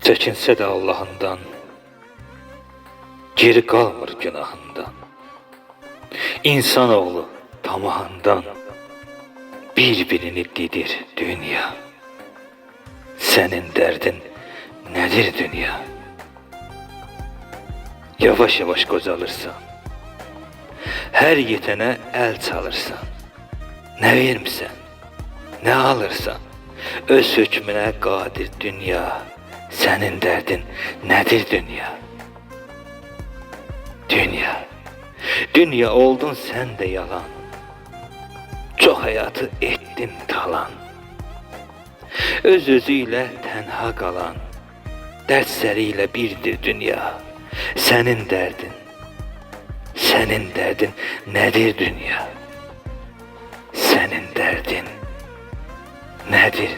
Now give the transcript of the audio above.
Çəkinsə də Allahından, geri qalmır günahından. İnsanoğlu tamahından bir-birini didir dünya. Sənin dərdin nədir dünya? Yavaş-yavaş qocalırsan, hər yetənə əl çalırsan. Nə vermirsən, nə alırsan, öz hökmünə qadir dünya. Sənin dərdin nədir dünya? Dünya, dünya oldun sən də yalan. Çox həyatı etdin talan. Öz-özü ilə tənha qalan, dərsləri ilə birdir dünya. Sənin dərdin nədir dünya? Sənin dərdin nədir